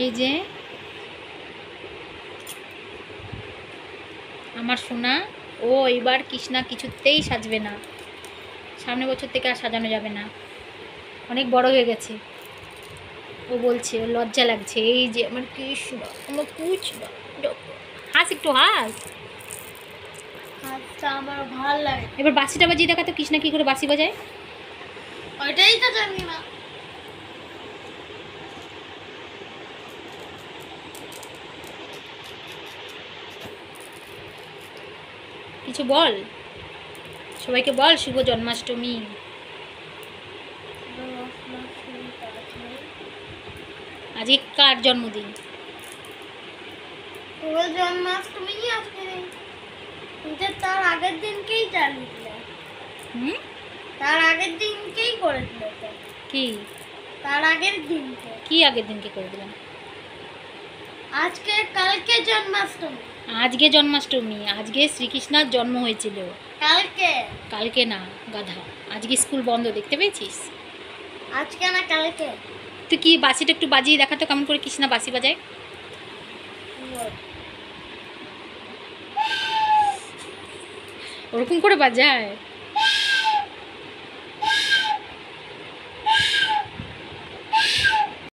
এই যে আমার সোনা, ও এবার কৃষ্ণা কিছুতেই সাজবে না, সামনে বছর থেকে আর সাজানো যাবে না, অনেক বড় হয়ে গেছে। ও বলছে ওর লজ্জা লাগছে। এই যে আমার কৃষ্ণ, আমার কৃষ্ণ, হাস একটু হাস। হাসটা আমার ভালো লাগে। এবার বাঁশিটা বাজিয়ে দেখা তো কৃষ্ণা কি করে বাঁশি বাজায়। ওইটাই তো জানি না। কিছু বল, সবাইকে বল শুভ জন্মাষ্টমী। আজকে কার জন্মদিন? শুভ জন্মাষ্টমী আজকে নেই, কিন্তু তার আগের দিনকেই চালিয়ে দিল। তার আগের দিনকেই করে দিল। কি তার আগের দিনকে? কি আগের দিনকে করে দিলাম? আজকে কালকে জন্মাষ্টমী। আজকে জন্মাষ্টমী, আজকে শ্রীকৃষ্ণার জন্ম হয়েছিল। কালকে? কালকে না গাধা, আজকে স্কুল বন্ধ, দেখতে পেয়েছিস? আজকে না কালকে। তুই কি বাঁশিটা একটু বাজিয়ে দেখা তো কেমন করে কৃষ্ণা বাঁশি বাজায়। ওরকম করে বাজায়।